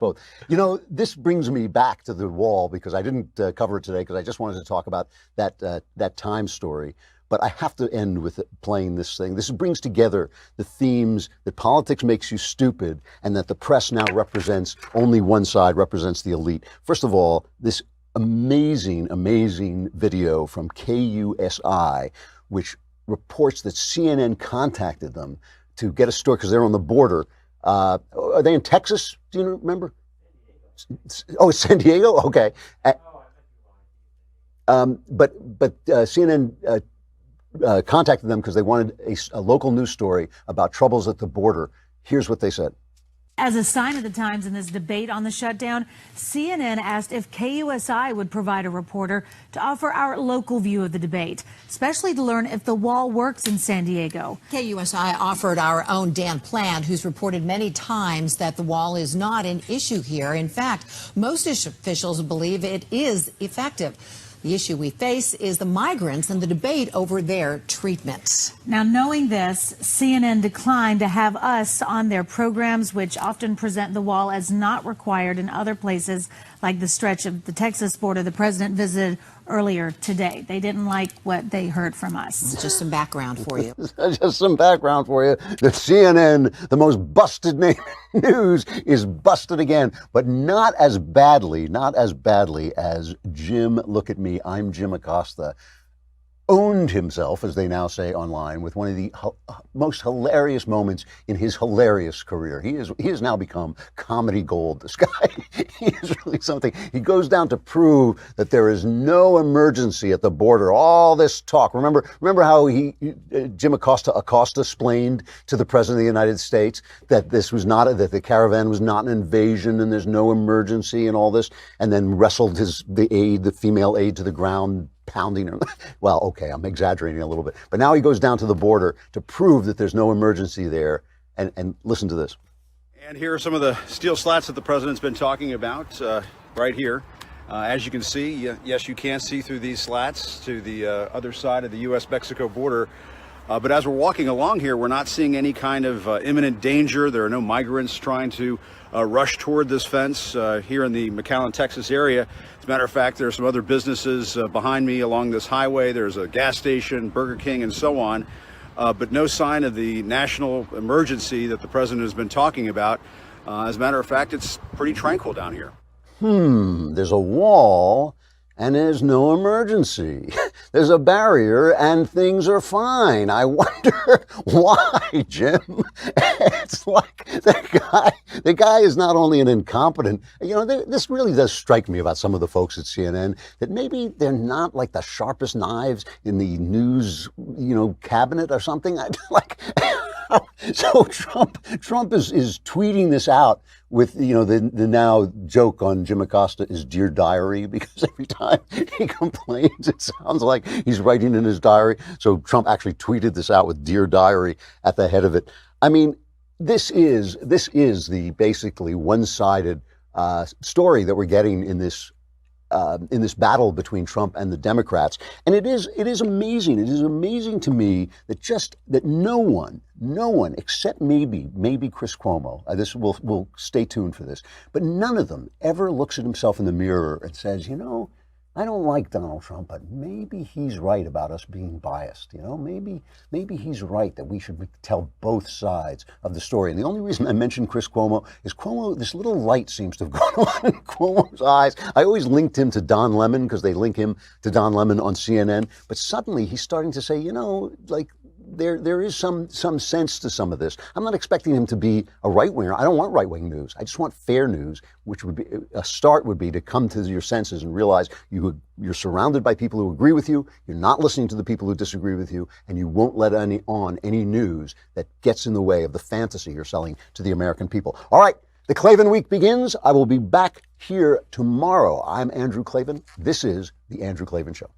Both. You know, this brings me back to the wall because I didn't cover it today because I just wanted to talk about that time story. But I have to end with playing this thing. This brings together the themes that politics makes you stupid and that the press now represents only one side, represents the elite. First of all, this amazing, amazing video from KUSI, which reports that CNN contacted them to get a story because they're on the border. Are they in Texas? Do you remember? Oh, it's San Diego? Okay. But CNN contacted them because they wanted a local news story about troubles at the border. Here's what they said. As a sign of the times in this debate on the shutdown, CNN asked if KUSI would provide a reporter to offer our local view of the debate, especially to learn if the wall works in San Diego. KUSI offered our own Dan Plant, who's reported many times that the wall is not an issue here. In fact, most officials believe it is effective. The issue we face is the migrants and the debate over their treatment. Now, knowing this, CNN declined to have us on their programs, which often present the wall as not required in other places, like the stretch of the Texas border the president visited earlier today. They didn't like what they heard from us. Just some background for you. Just some background for you. The CNN, the most busted name in news, is busted again, but not as badly as Jim, look at me, I'm Jim Acosta, owned himself, as they now say online, with one of the most hilarious moments in his hilarious career. He has now become comedy gold, this guy. He is really something. He goes down to prove that there is no emergency at the border. All this talk. Remember how Jim Acosta explained to the President of the United States that this was not, that the caravan was not an invasion and there's no emergency and all this, and then wrestled the female aide to the ground, pounding her. Well, okay, I'm exaggerating a little bit. But now he goes down to the border to prove that there's no emergency there. And listen to this. And here are some of the steel slats that the president's been talking about right here. As you can see, yes, you can see through these slats to the other side of the U.S.-Mexico border. But as we're walking along here, we're not seeing any kind of imminent danger. There are no migrants trying to rush toward this fence here in the McAllen, Texas area. As a matter of fact, there are some other businesses behind me along this highway. There's a gas station, Burger King, and so on. But no sign of the national emergency that the president has been talking about. As a matter of fact, it's pretty tranquil down here. There's a wall and there's no emergency. There's a barrier and things are fine. I wonder why, Jim. It's like the guy is not only an incompetent, you know, this really does strike me about some of the folks at CNN, that maybe they're not like the sharpest knives in the news, you know, cabinet or something. So Trump is tweeting this out with, you know, the now joke on Jim Acosta is Dear Diary, because every time he complains, it sounds like he's writing in his diary. So Trump actually tweeted this out with Dear Diary at the head of it. I mean, this is the basically one-sided story that we're getting in this battle between Trump and the Democrats. And it is amazing. It is amazing to me that no one except maybe Chris Cuomo, we'll stay tuned for this, but none of them ever looks at himself in the mirror and says, you know, I don't like Donald Trump, but maybe he's right about us being biased. You know, maybe he's right that we should tell both sides of the story. And the only reason I mentioned Chris Cuomo is this little light seems to have gone on in Cuomo's eyes. I always linked him to Don Lemon because they link him to Don Lemon on CNN. But suddenly he's starting to say, you know, like, there is some sense to some of this. I'm not expecting him to be a right-winger. I don't want right-wing news. I just want fair news, which would be a start would be to come to your senses and realize you're surrounded by people who agree with you. You're not listening to the people who disagree with you, and you won't let any news that gets in the way of the fantasy you're selling to the American people. All right, the Klavan Week begins. I will be back here tomorrow. I'm Andrew Klavan. This is The Andrew Klavan Show.